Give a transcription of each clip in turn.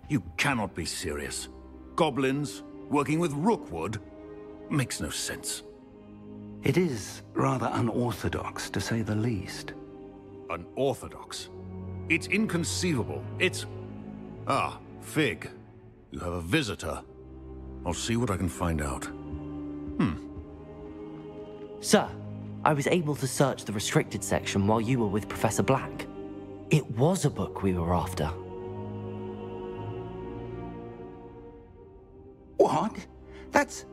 You cannot be serious. Goblins working with Rookwood? Makes no sense. It is rather unorthodox, to say the least. Unorthodox? It's inconceivable. It's... Ah, Fig. You have a visitor. I'll see what I can find out. Sir, I was able to search the restricted section while you were with Professor Black. It was a book we were after. What? That's...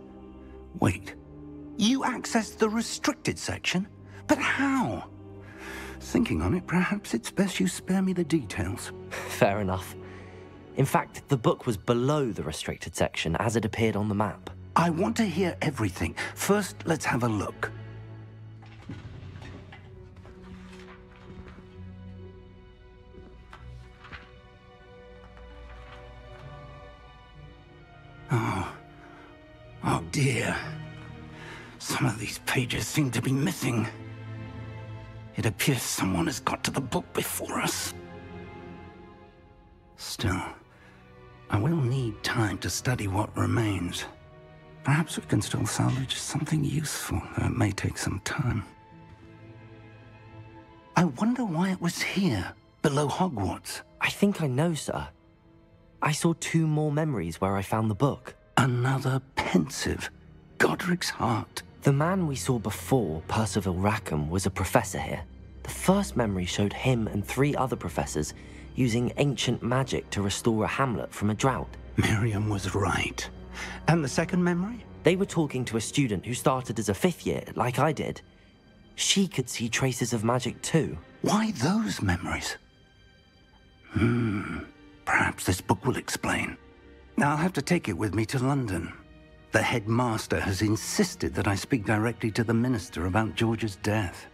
Wait. You accessed the restricted section? But how? Thinking on it, perhaps it's best you spare me the details. Fair enough. In fact, the book was below the restricted section as it appeared on the map. I want to hear everything. First, let's have a look. Oh dear. Some of these pages seem to be missing. It appears someone has got to the book before us. Still, I will need time to study what remains. Perhaps we can still salvage something useful, though it may take some time. I wonder why it was here, below Hogwarts. I think I know, sir. I saw 2 more memories where I found the book. Another pensive. Godric's heart. The man we saw before, Percival Rackham, was a professor here. The first memory showed him and 3 other professors using ancient magic to restore a hamlet from a drought. Miriam was right. And the second memory? They were talking to a student who started as a 5th year, like I did. She could see traces of magic too. Why those memories? Perhaps this book will explain. Now I'll have to take it with me to London. The headmaster has insisted that I speak directly to the minister about George's death.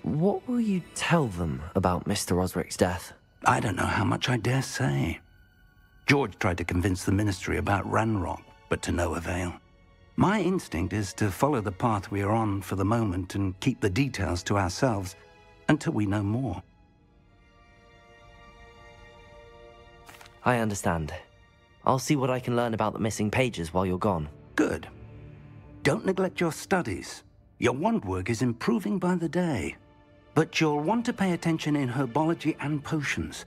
What will you tell them about Mr. Osric's death? I don't know how much I dare say. George tried to convince the ministry about Ranrock, but to no avail. My instinct is to follow the path we are on for the moment and keep the details to ourselves until we know more. I understand. I'll see what I can learn about the missing pages while you're gone. Good. Don't neglect your studies. Your wand work is improving by the day. But you'll want to pay attention in herbology and potions.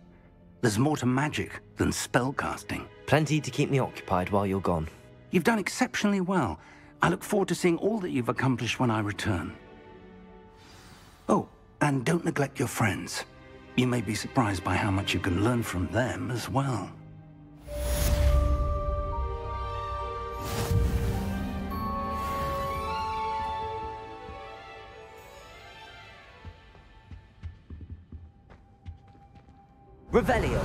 There's more to magic than spellcasting. Plenty to keep me occupied while you're gone. You've done exceptionally well. I look forward to seeing all that you've accomplished when I return. Oh, and don't neglect your friends. You may be surprised by how much you can learn from them as well. Revelio.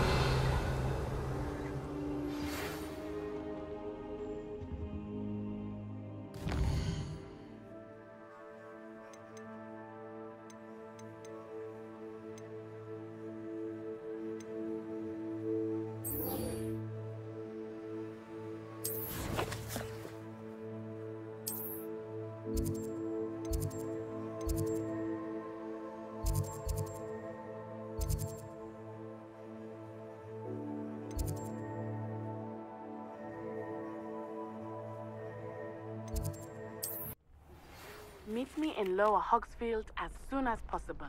Meet me in Lower Hogsfield as soon as possible.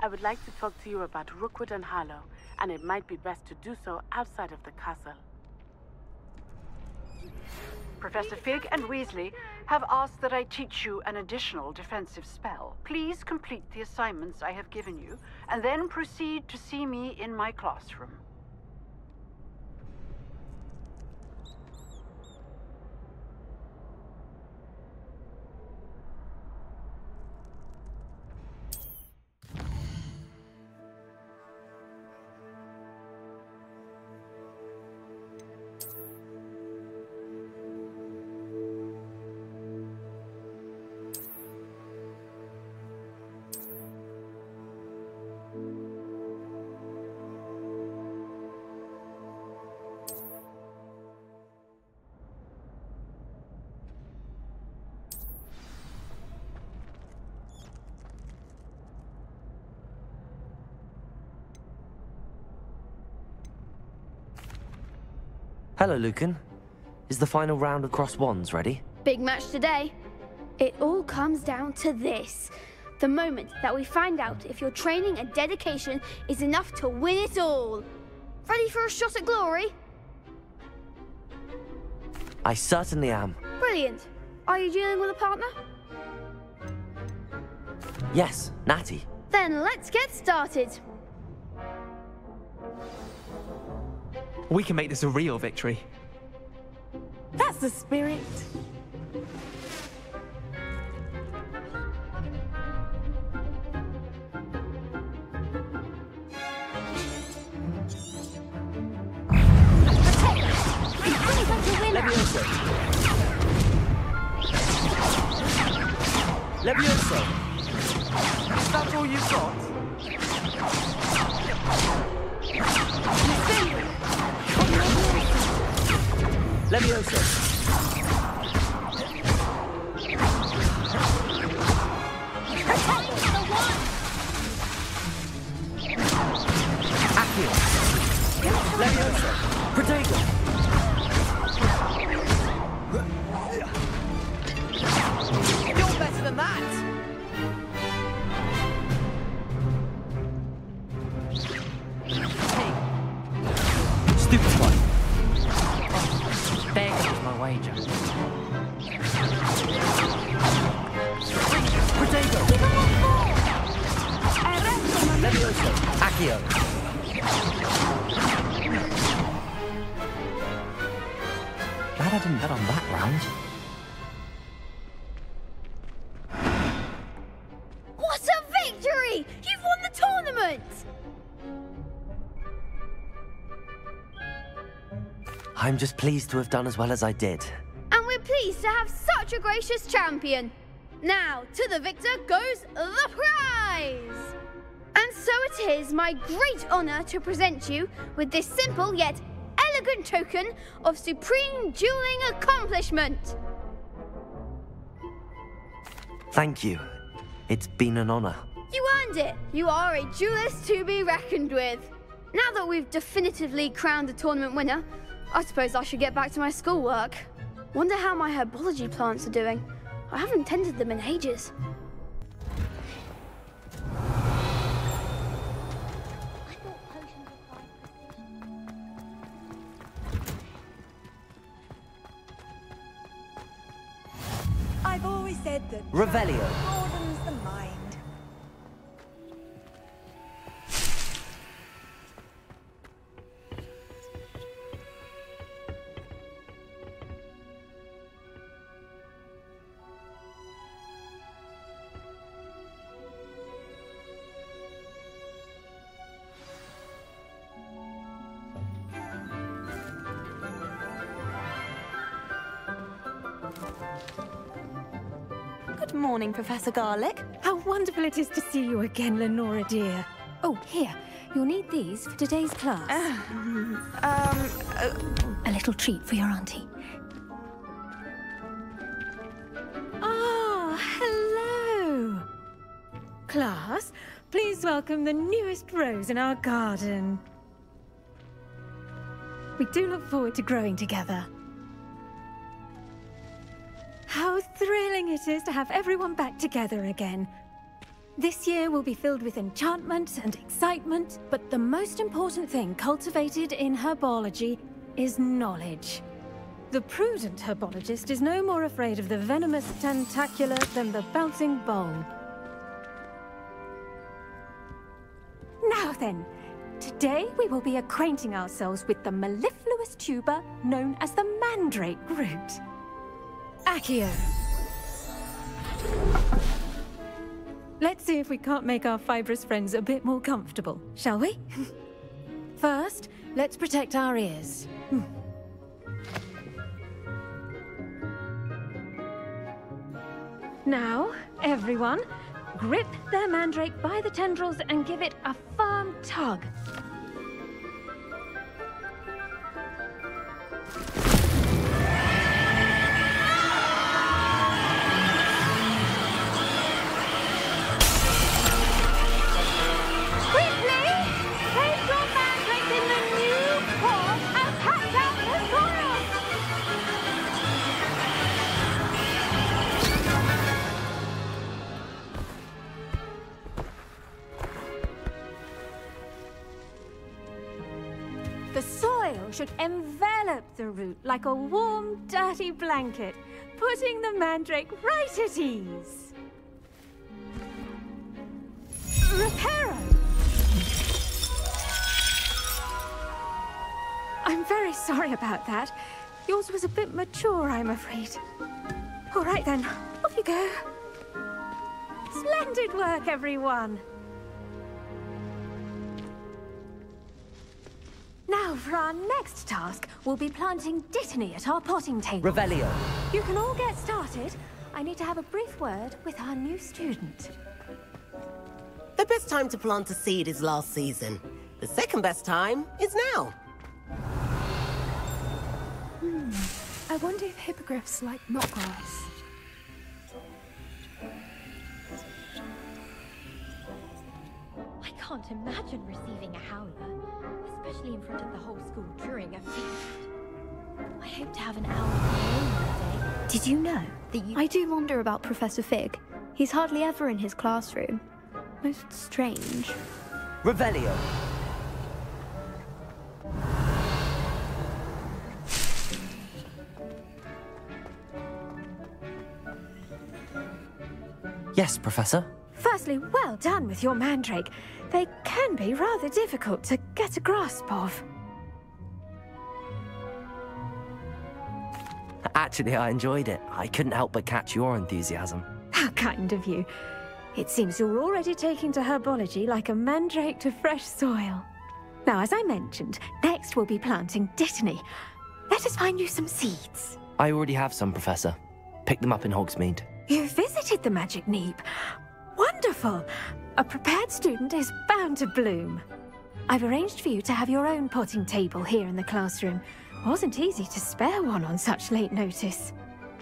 I would like to talk to you about Rookwood and Harlow, and it might be best to do so outside of the castle. Professor Fig and Weasley have asked that I teach you an additional defensive spell. Please complete the assignments I have given you, and then proceed to see me in my classroom. Hello, Lucan. Is the final round of cross wands ready? Big match today. It all comes down to this. The moment that we find out if your training and dedication is enough to win it all. Ready for a shot at glory? I certainly am. Brilliant. Are you dealing with a partner? Yes, Natty. Then let's get started. We can make this a real victory. That's the spirit. Levioso. Levioso. Is that all you've got? Levioso. Accio. Levioso. Protego. You're better than that! Stupid one. There goes my wager. Protego. Levioso. Accio. Glad I didn't bet on that round. What a victory! You've won the tournament! I'm just pleased to have done as well as I did. And we're pleased to have such a gracious champion. Now, to the victor goes the prize! And so it is my great honor to present you with this simple yet elegant token of supreme dueling accomplishment. Thank you. It's been an honor. You earned it. You are a duelist to be reckoned with. Now that we've definitively crowned the tournament winner, I suppose I should get back to my schoolwork. Wonder how my herbology plants are doing. I haven't tended them in ages. I've always said that Revelio. broadens the mind. Good morning, Professor Garlick. How wonderful it is to see you again, Lenora dear. Oh, here. You'll need these for today's class. A little treat for your auntie. Ah, hello. Class, please welcome the newest rose in our garden. We do look forward to growing together. How thrilling it is to have everyone back together again. This year will be filled with enchantment and excitement, but the most important thing cultivated in herbology is knowledge. The prudent herbologist is no more afraid of the venomous tentacular than the bouncing bulb. Now then, today we will be acquainting ourselves with the mellifluous tuber known as the mandrake root. Accio. Let's see if we can't make our fibrous friends a bit more comfortable, shall we? First, let's protect our ears. Now, everyone, grip their mandrake by the tendrils and give it a firm tug. Quickly, place your mandrake in the new pot and catch out the soil! The soil should envelop the root like a warm, dirty blanket, putting the mandrake right at ease. Reparo! I'm very sorry about that. Yours was a bit mature, I'm afraid. All right then, off you go. Splendid work, everyone. Now, for our next task, we'll be planting Dittany at our potting table. Revelio. You can all get started. I need to have a brief word with our new student. The best time to plant a seed is last season. The second best time is now. I wonder if hippogriffs like knotgrass. I can't imagine receiving a howler, especially in front of the whole school during a feast. I hope to have an hour of my own one day. Did you know that I do wonder about Professor Fig. He's hardly ever in his classroom. Most strange. Revelio. Yes, Professor? Firstly, well done with your mandrake. They can be rather difficult to get a grasp of. Actually, I enjoyed it. I couldn't help but catch your enthusiasm. How kind of you. It seems you're already taking to herbology like a mandrake to fresh soil. Now, as I mentioned, next we'll be planting Dittany. Let us find you some seeds. I already have some, Professor. Picked them up in Hogsmeade. You visited the Magic Neep. Wonderful! A prepared student is bound to bloom. I've arranged for you to have your own potting table here in the classroom. Wasn't easy to spare one on such late notice.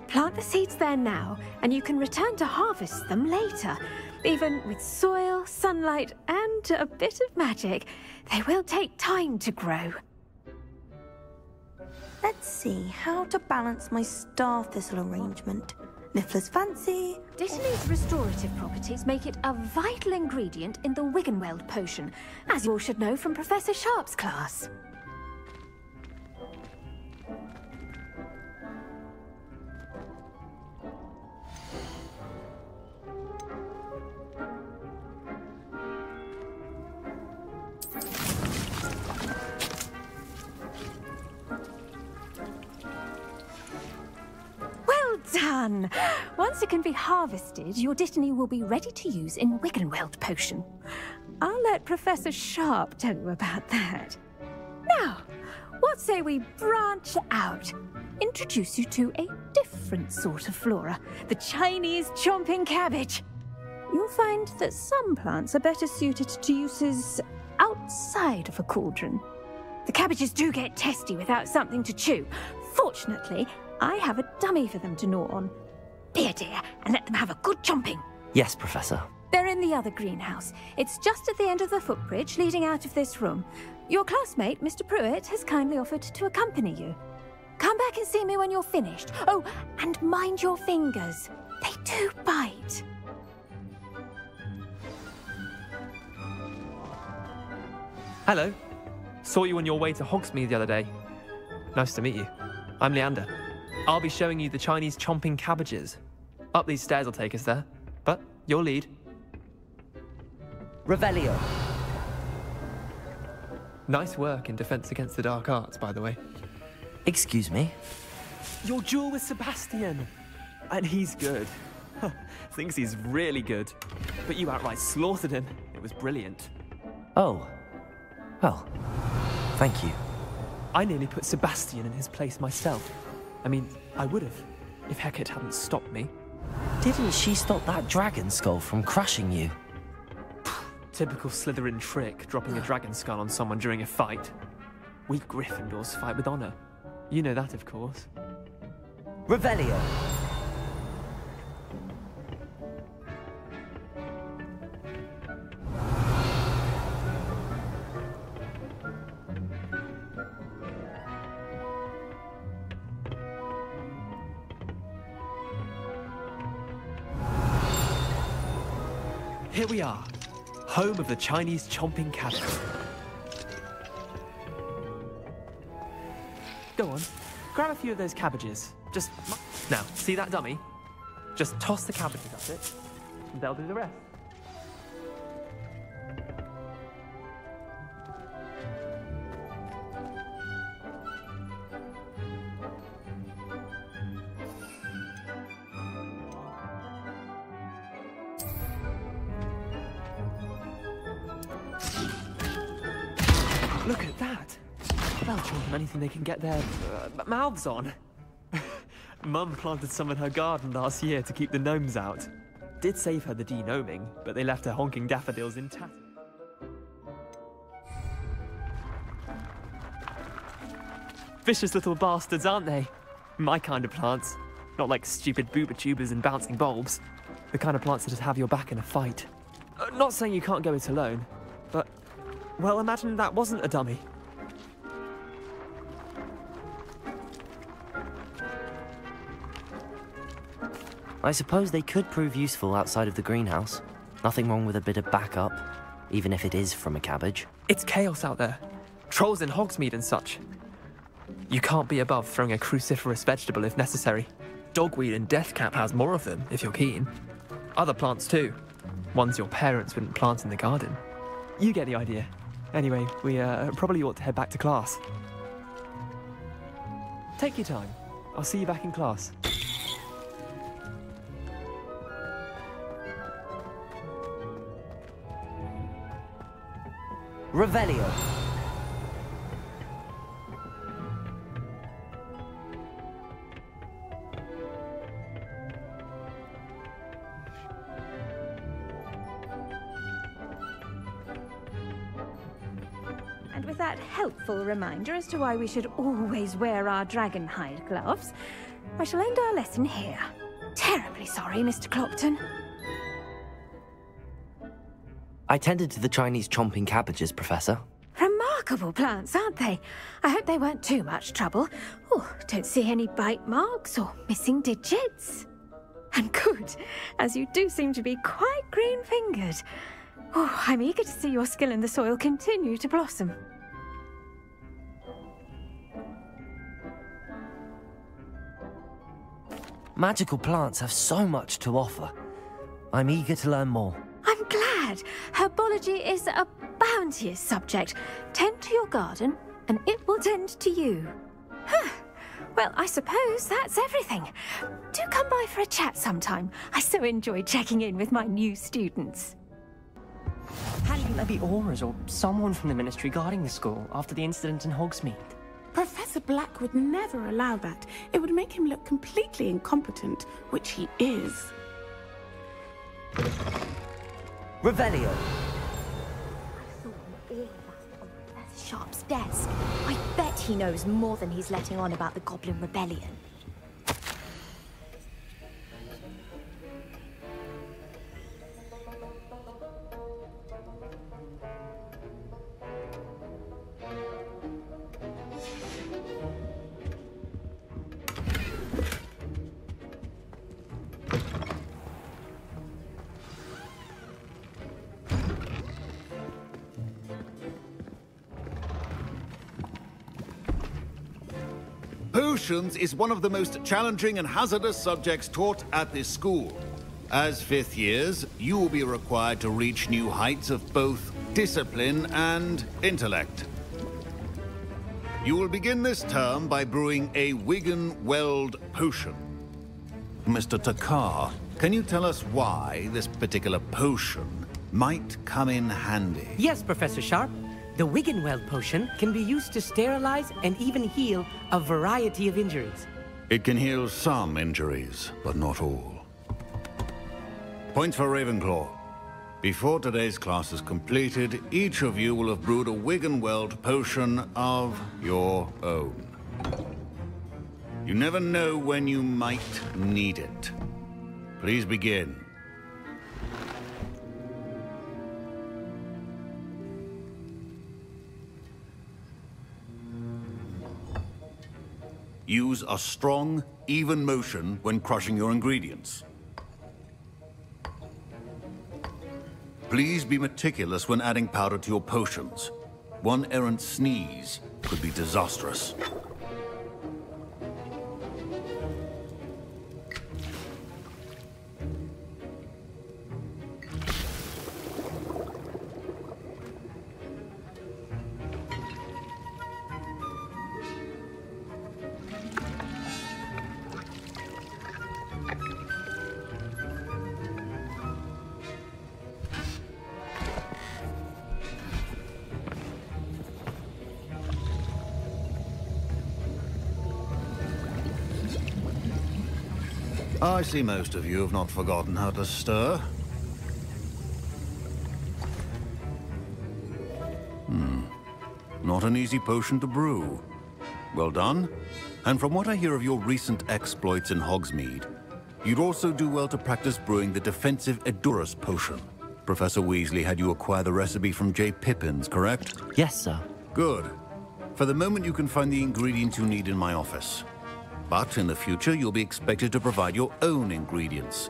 Plant the seeds there now, and you can return to harvest them later. Even with soil, sunlight, and a bit of magic, they will take time to grow. Let's see how to balance my star thistle arrangement. Niffler's fancy. Dittany's restorative properties make it a vital ingredient in the Wiggenweld potion, as you all should know from Professor Sharp's class. Done! Once it can be harvested, your Dittany will be ready to use in Wiggenweld potion. I'll let Professor Sharp tell you about that. Now, what say we branch out? Introduce you to a different sort of flora, the Chinese chomping cabbage. You'll find that some plants are better suited to uses outside of a cauldron. The cabbages do get testy without something to chew. Fortunately, I have a dummy for them to gnaw on. Be a dear and let them have a good chomping. Yes, Professor. They're in the other greenhouse. It's just at the end of the footbridge leading out of this room. Your classmate, Mr. Pruitt, has kindly offered to accompany you. Come back and see me when you're finished. Oh, and mind your fingers. They do bite. Hello. Saw you on your way to Hogsmeade the other day. Nice to meet you. I'm Leander. I'll be showing you the Chinese chomping cabbages. Up these stairs will take us there, but your lead. Revelio. Nice work in Defense Against the Dark Arts, by the way. Excuse me? Your duel with Sebastian. And he's good. Thinks he's really good. But you outright slaughtered him. It was brilliant. Oh. Well, thank you. I nearly put Sebastian in his place myself. I mean, I would have, if Hecate hadn't stopped me. Didn't she stop that dragon skull from crushing you? Typical Slytherin trick, dropping a dragon skull on someone during a fight. We Gryffindors fight with honor. You know that, of course. Revelio. Here we are, home of the Chinese chomping cabbage. Go on, grab a few of those cabbages. Just... Now, see that dummy? Just toss the cabbages at it, and they'll do the rest. Look at that! They'll chew on anything they can get their mouths on. Mum planted some in her garden last year to keep the gnomes out. Did save her the de-gnoming, but they left her honking daffodils intact. Vicious little bastards, aren't they? My kind of plants. Not like stupid booba tubers and bouncing bulbs. The kind of plants that just have your back in a fight. Not saying you can't go it alone, but... well, imagine that wasn't a dummy. I suppose they could prove useful outside of the greenhouse. Nothing wrong with a bit of backup, even if it is from a cabbage. It's chaos out there. Trolls in Hogsmeade and such. You can't be above throwing a cruciferous vegetable if necessary. Dogweed and deathcap has more of them, if you're keen. Other plants too. Ones your parents wouldn't plant in the garden. You get the idea. Anyway, we probably ought to head back to class. Take your time. I'll see you back in class. Revelio. And with that helpful reminder as to why we should always wear our dragon hide gloves, I shall end our lesson here. Terribly sorry, Mr. Clopton. I tended to the Chinese chomping cabbages, Professor. Remarkable plants, aren't they? I hope they weren't too much trouble. Oh, don't see any bite marks or missing digits. And good, as you do seem to be quite green-fingered. Oh, I'm eager to see your skill in the soil continue to blossom. Magical plants have so much to offer. I'm eager to learn more. I'm glad. Herbology is a bounteous subject. Tend to your garden, and it will tend to you. Huh. Well, I suppose that's everything. Do come by for a chat sometime. I so enjoy checking in with my new students. How do you think there'd be auras or someone from the Ministry guarding the school after the incident in Hogsmeade? Professor Black would never allow that. It would make him look completely incompetent, which he is. Revelio. I saw all of that on Professor Sharp's desk. I bet he knows more than he's letting on about the Goblin Rebellion. Potions is one of the most challenging and hazardous subjects taught at this school. As fifth years, you will be required to reach new heights of both discipline and intellect. You will begin this term by brewing a Wigan-Weld potion. Mr. Takar, can you tell us why this particular potion might come in handy? Yes, Professor Sharp. The Wigan-Weld potion can be used to sterilize and even heal a variety of injuries. It can heal some injuries, but not all. Point for Ravenclaw. Before today's class is completed, each of you will have brewed a Wigan-Weld potion of your own. You never know when you might need it. Please begin. Use a strong, even motion when crushing your ingredients. Please be meticulous when adding powder to your potions. One errant sneeze could be disastrous. I see most of you have not forgotten how to stir. Not an easy potion to brew. Well done. And from what I hear of your recent exploits in Hogsmeade, you'd also do well to practice brewing the defensive Edurus potion. Professor Weasley had you acquire the recipe from J. Pippins, correct? Yes, sir. Good. For the moment, you can find the ingredients you need in my office. But in the future, you'll be expected to provide your own ingredients.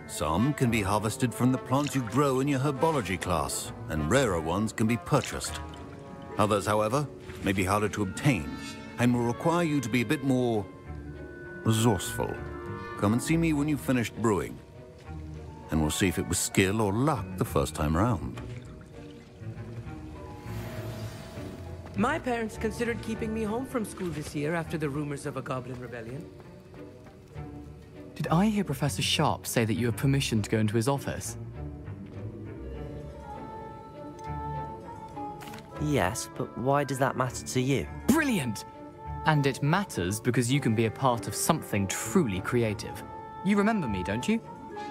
Some can be harvested from the plants you grow in your herbology class, and rarer ones can be purchased. Others, however, may be harder to obtain, and will require you to be a bit more resourceful. Come and see me when you've finished brewing, and we'll see if it was skill or luck the first time round. My parents considered keeping me home from school this year after the rumors of a goblin rebellion. Did I hear Professor Sharp say that you have permission to go into his office? Yes, but why does that matter to you? Brilliant! And it matters because you can be a part of something truly creative. You remember me, don't you?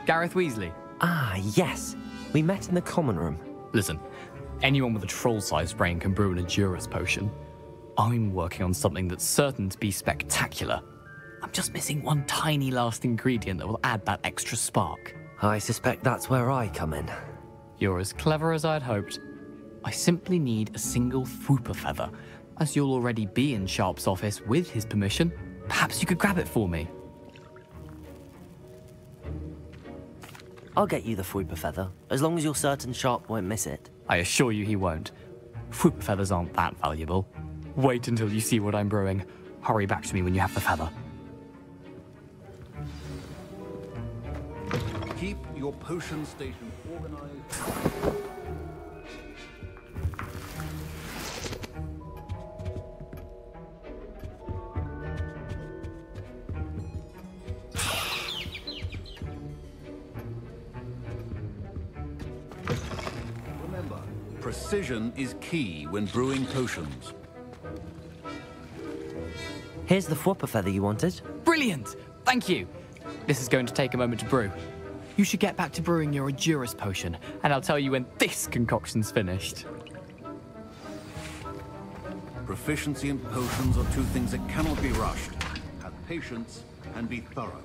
Gareth Weasley. Ah, yes. We met in the common room. Listen, anyone with a troll-sized brain can brew an Edurus potion. I'm working on something that's certain to be spectacular. I'm just missing one tiny last ingredient that will add that extra spark. I suspect that's where I come in. You're as clever as I'd hoped. I simply need a single Fwooper feather. As you'll already be in Sharp's office with his permission, perhaps you could grab it for me. I'll get you the Fwooper feather, as long as you're certain Sharp won't miss it. I assure you he won't. Fwooper feathers aren't that valuable. Wait until you see what I'm brewing. Hurry back to me when you have the feather. Keep your potion station organized. Remember, precision is key when brewing potions. Here's the Fwooper feather you wanted. Brilliant! Thank you! This is going to take a moment to brew. You should get back to brewing your Edurus potion, and I'll tell you when this concoction's finished. Proficiency in potions are two things that cannot be rushed. Have patience and be thorough.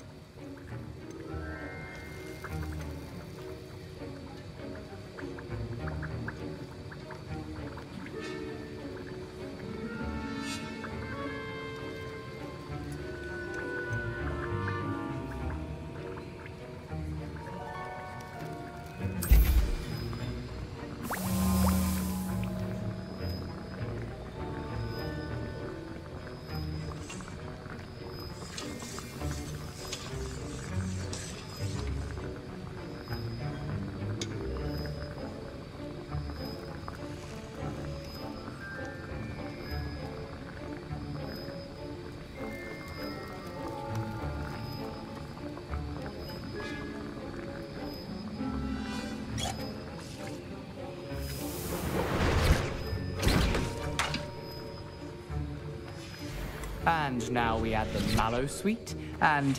And now we add the mallow sweet, and...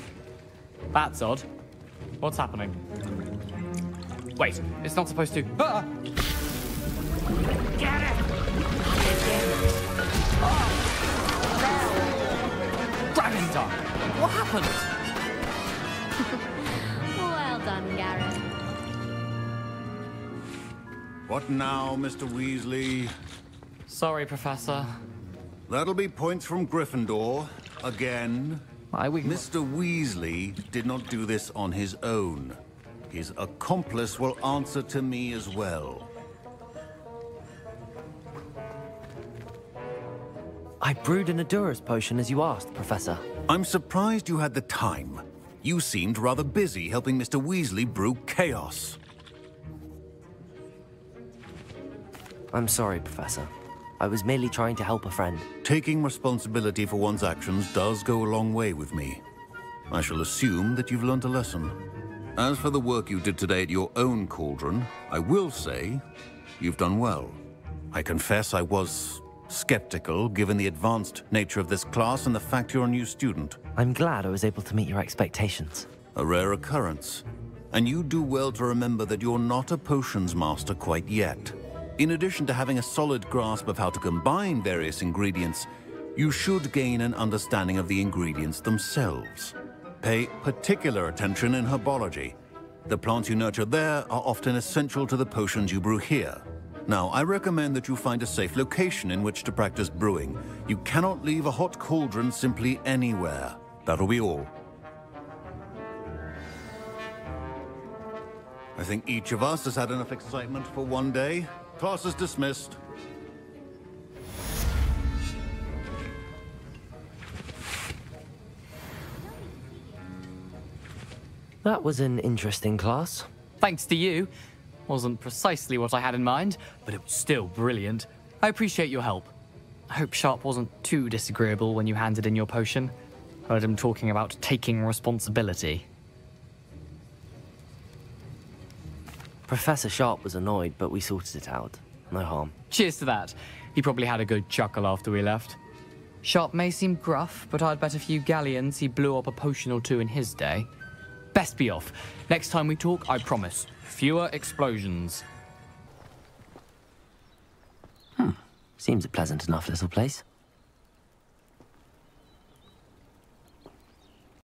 That's odd. What's happening? Wait, it's not supposed to... Ah! Get it! Dragon Tongue! What happened? Well done, Gareth. What now, Mr. Weasley? Sorry, Professor. That'll be points from Gryffindor, again. Mr. Weasley did not do this on his own. His accomplice will answer to me as well. I brewed an Edurus potion as you asked, Professor. I'm surprised you had the time. You seemed rather busy helping Mr. Weasley brew chaos. I'm sorry, Professor. I was merely trying to help a friend. Taking responsibility for one's actions does go a long way with me. I shall assume that you've learnt a lesson. As for the work you did today at your own cauldron, I will say you've done well. I confess I was skeptical, given the advanced nature of this class and the fact you're a new student. I'm glad I was able to meet your expectations. A rare occurrence. And you do well to remember that you're not a potions master quite yet. In addition to having a solid grasp of how to combine various ingredients, you should gain an understanding of the ingredients themselves. Pay particular attention in herbology. The plants you nurture there are often essential to the potions you brew here. Now, I recommend that you find a safe location in which to practice brewing. You cannot leave a hot cauldron simply anywhere. That'll be all. I think each of us has had enough excitement for one day. Class is dismissed. That was an interesting class. Thanks to you. Wasn't precisely what I had in mind, but it was still brilliant. I appreciate your help. I hope Sharp wasn't too disagreeable when you handed in your potion. Heard him talking about taking responsibility. Professor Sharp was annoyed, but we sorted it out. No harm. Cheers to that. He probably had a good chuckle after we left. Sharp may seem gruff, but I'd bet a few galleons he blew up a potion or two in his day. Best be off. Next time we talk, I promise, fewer explosions. Seems a pleasant enough little place.